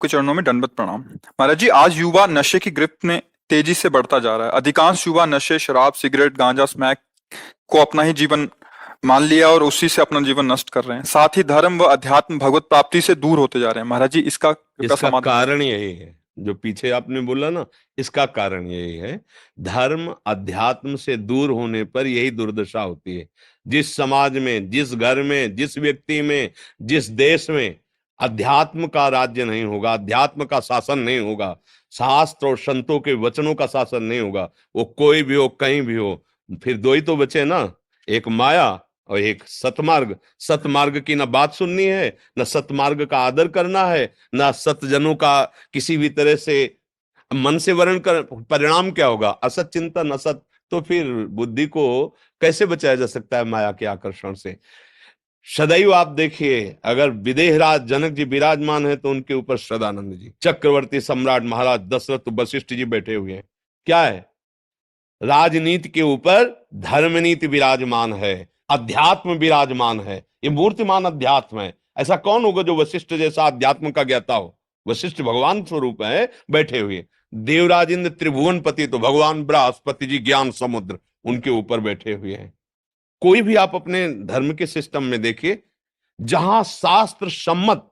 के चरणों में दंडवत प्रणाम। महाराज जी, आज युवा नशे की गिरफ्त में तेजी से बढ़ता जा रहा है। अधिकांश युवा नशे, शराब, सिगरेट, गांजा, स्मैक को अपना ही जीवन मान लिया और उसी से अपना जीवन नष्ट कर रहे हैं। साथ ही धर्म व अध्यात्म, भगवत प्राप्ति से दूर होते जा रहे हैं। महाराज जी, इसका कृपया इसका समाधान करें। कारण यही है जो पीछे आपने बोला ना। इसका कारण यही है, धर्म अध्यात्म से दूर होने पर यही दुर्दशा होती है। जिस समाज में, जिस घर में, जिस व्यक्ति में, जिस देश में अध्यात्म का राज्य नहीं होगा, अध्यात्म का शासन नहीं होगा, शास्त्र और संतों के वचनों का शासन नहीं होगा, वो कोई भी हो, कहीं भी हो, फिर दो ही तो बचे ना, एक माया और एक सतमार्ग। सतमार्ग की ना बात सुननी है, ना सतमार्ग का आदर करना है, ना सतजनों का किसी भी तरह से मन से वर्ण कर। परिणाम क्या होगा? असत चिंतन, असत। तो फिर बुद्धि को कैसे बचाया जा सकता है माया के आकर्षण से? सदैव आप देखिए, अगर विदेहराज जनक जी विराजमान है तो उनके ऊपर सदानंद जी, चक्रवर्ती सम्राट महाराज दशरथ, वशिष्ठ जी बैठे हुए हैं। क्या है? राजनीति के ऊपर धर्मनीति विराजमान है, अध्यात्म विराजमान है। ये मूर्तिमान अध्यात्म है। ऐसा कौन होगा जो वशिष्ठ जैसा अध्यात्म का ज्ञाता हो? वशिष्ठ भगवान स्वरूप है बैठे हुए। देवराज इंद्र त्रिभुवन पति तो भगवान बृहस्पति जी ज्ञान समुद्र उनके ऊपर बैठे हुए हैं। कोई भी आप अपने धर्म के सिस्टम में देखिए, जहां शास्त्र सम्मत,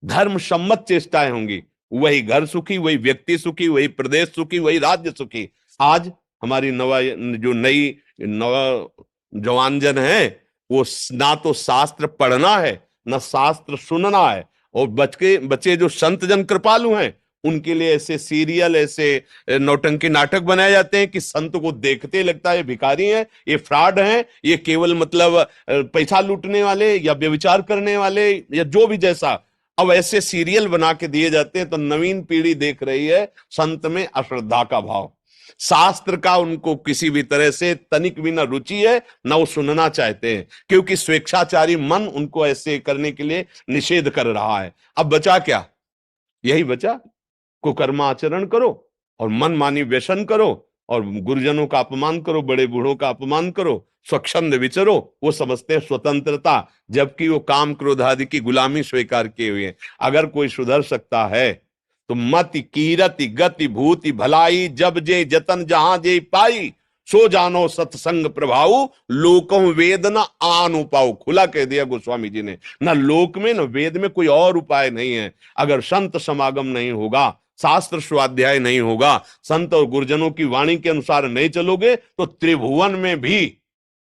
धर्म सम्मत चेष्टाएं होंगी, वही घर सुखी, वही व्यक्ति सुखी, वही प्रदेश सुखी, वही राज्य सुखी। आज हमारी नवा जो नई नवा जवानजन है, वो ना तो शास्त्र पढ़ना है, ना शास्त्र सुनना है। और बच्चे बच्चे जो संत जन कृपालु हैं, उनके लिए ऐसे सीरियल, ऐसे नौटंकी नाटक बनाए जाते हैं कि संत को देखते ही लगता है ये भिखारी हैं, ये फ्रॉड हैं, ये केवल मतलब पैसा लूटने वाले या व्यभिचार करने वाले या जो भी जैसा। अब ऐसे सीरियल बना के दिए जाते हैं तो नवीन पीढ़ी देख रही है संत में अश्रद्धा का भाव। शास्त्र का उनको किसी भी तरह से तनिक भी ना रुचि है, ना वो सुनना चाहते हैं, क्योंकि स्वेच्छाचारी मन उनको ऐसे करने के लिए निषेध कर रहा है। अब बचा क्या? यही बचा, कुकर्माचरण करो और मनमानी व्यसन करो और गुरुजनों का अपमान करो, बड़े बूढ़ों का अपमान करो, स्वच्छंद विचरो। वो समझते हैं स्वतंत्रता, जबकि वो काम क्रोध आदि की गुलामी स्वीकार किए हुए हैं। अगर कोई सुधर सकता है तो मति कीरति गति भूति भलाई, जब जे जतन जहां जे पाई, सो जानो सत्संग प्रभाव, लोकों वेद न आन उपाय। खुला कह दिया गोस्वामी जी ने, ना लोक में न वेद में कोई और उपाय नहीं है। अगर संत समागम नहीं होगा, शास्त्र स्वाध्याय नहीं होगा, संत और गुरुजनों की वाणी के अनुसार नहीं चलोगे, तो त्रिभुवन में भी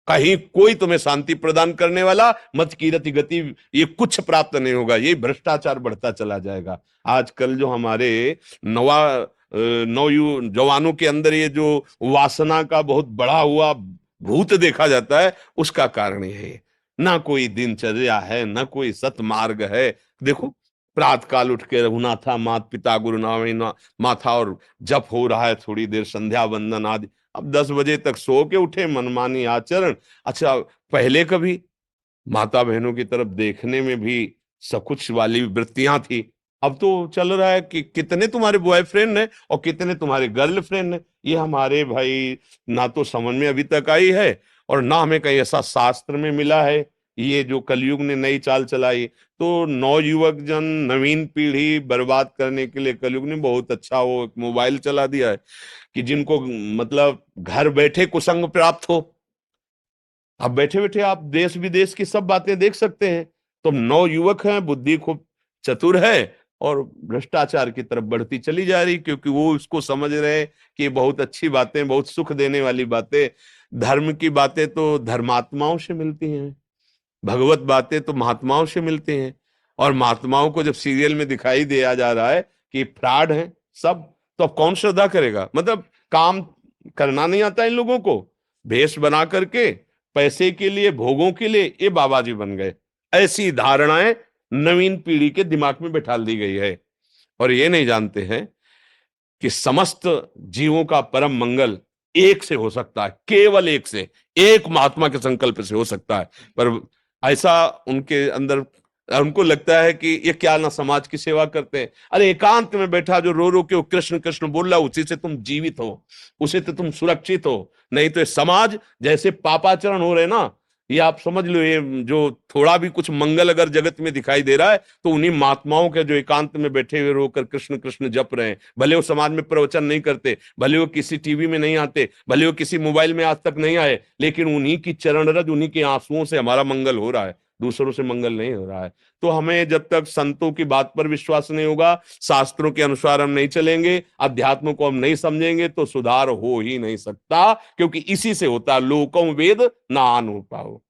कहीं कोई तुम्हें शांति प्रदान करने वाला, मत कीरति गति, ये कुछ प्राप्त नहीं होगा। ये भ्रष्टाचार बढ़ता चला जाएगा। आजकल जो हमारे नवा नौ जवानों के अंदर ये जो वासना का बहुत बढ़ा हुआ भूत देखा जाता है, उसका कारण ये है। ना कोई दिनचर्या है, ना कोई सतमार्ग है। देखो, प्रातः काल उठ के रघुनाथा मात पिता गुरु नाम माथा और जप हो रहा है, थोड़ी देर संध्या वंदन आदि। अब 10 बजे तक सो के उठे, मनमानी आचरण। अच्छा, पहले कभी माता बहनों की तरफ देखने में भी सकुच वाली वृत्तियां थी। अब तो चल रहा है कि कितने तुम्हारे बॉयफ्रेंड हैं और कितने तुम्हारे गर्लफ्रेंड हैं। ये हमारे भाई ना तो समझ में अभी तक आई है और ना हमें कहीं ऐसा शास्त्र में मिला है। ये जो कलयुग ने नई चाल चलाई, तो नौयुवक जन, नवीन पीढ़ी बर्बाद करने के लिए कलयुग ने बहुत अच्छा वो एक मोबाइल चला दिया है कि जिनको मतलब घर बैठे कुसंग प्राप्त हो। अब बैठे बैठे आप देश विदेश की सब बातें देख सकते हैं। तो नौयुवक हैं, बुद्धि खूब चतुर है और भ्रष्टाचार की तरफ बढ़ती चली जा रही, क्योंकि वो उसको समझ रहे हैं कि ये बहुत अच्छी बातें, बहुत सुख देने वाली बातें। धर्म की बातें तो धर्मात्माओं से मिलती हैं, भगवत बातें तो महात्माओं से मिलती हैं। और महात्माओं को जब सीरियल में दिखाई दिया जा रहा है कि फ्रॉड है सब, तो अब कौन श्रद्धा करेगा? मतलब काम करना नहीं आता इन लोगों को, भेष बना करके पैसे के लिए, भोगों के लिए ये बाबा जी बन गए। ऐसी धारणाएं नवीन पीढ़ी के दिमाग में बैठा दी गई है और ये नहीं जानते हैं कि समस्त जीवों का परम मंगल एक से हो सकता है, केवल एक से, एक महात्मा के संकल्प से हो सकता है। पर ऐसा उनके अंदर, उनको लगता है कि ये क्या ना समाज की सेवा करते हैं। अरे एकांत में बैठा जो रो रो के वो कृष्ण कृष्ण बोल रहा, उसी से तुम जीवित हो, उसी से तुम सुरक्षित हो। नहीं तो समाज जैसे पापाचरण हो रहे ना, ये आप समझ लो, ये जो थोड़ा भी कुछ मंगल अगर जगत में दिखाई दे रहा है तो उन्हीं महात्माओं के जो एकांत में बैठे हुए रोकर कृष्ण कृष्ण जप रहे हैं। भले वो समाज में प्रवचन नहीं करते, भले वो किसी टीवी में नहीं आते, भले वो किसी मोबाइल में आज तक नहीं आए, लेकिन उन्हीं की चरण रज, उन्हीं के आंसुओं से हमारा मंगल हो रहा है, दूसरों से मंगल नहीं हो रहा है। तो हमें जब तक संतों की बात पर विश्वास नहीं होगा, शास्त्रों के अनुसार हम नहीं चलेंगे, अध्यात्म को हम नहीं समझेंगे, तो सुधार हो ही नहीं सकता, क्योंकि इसी से होता है लोकं वेद नान हो पाओ।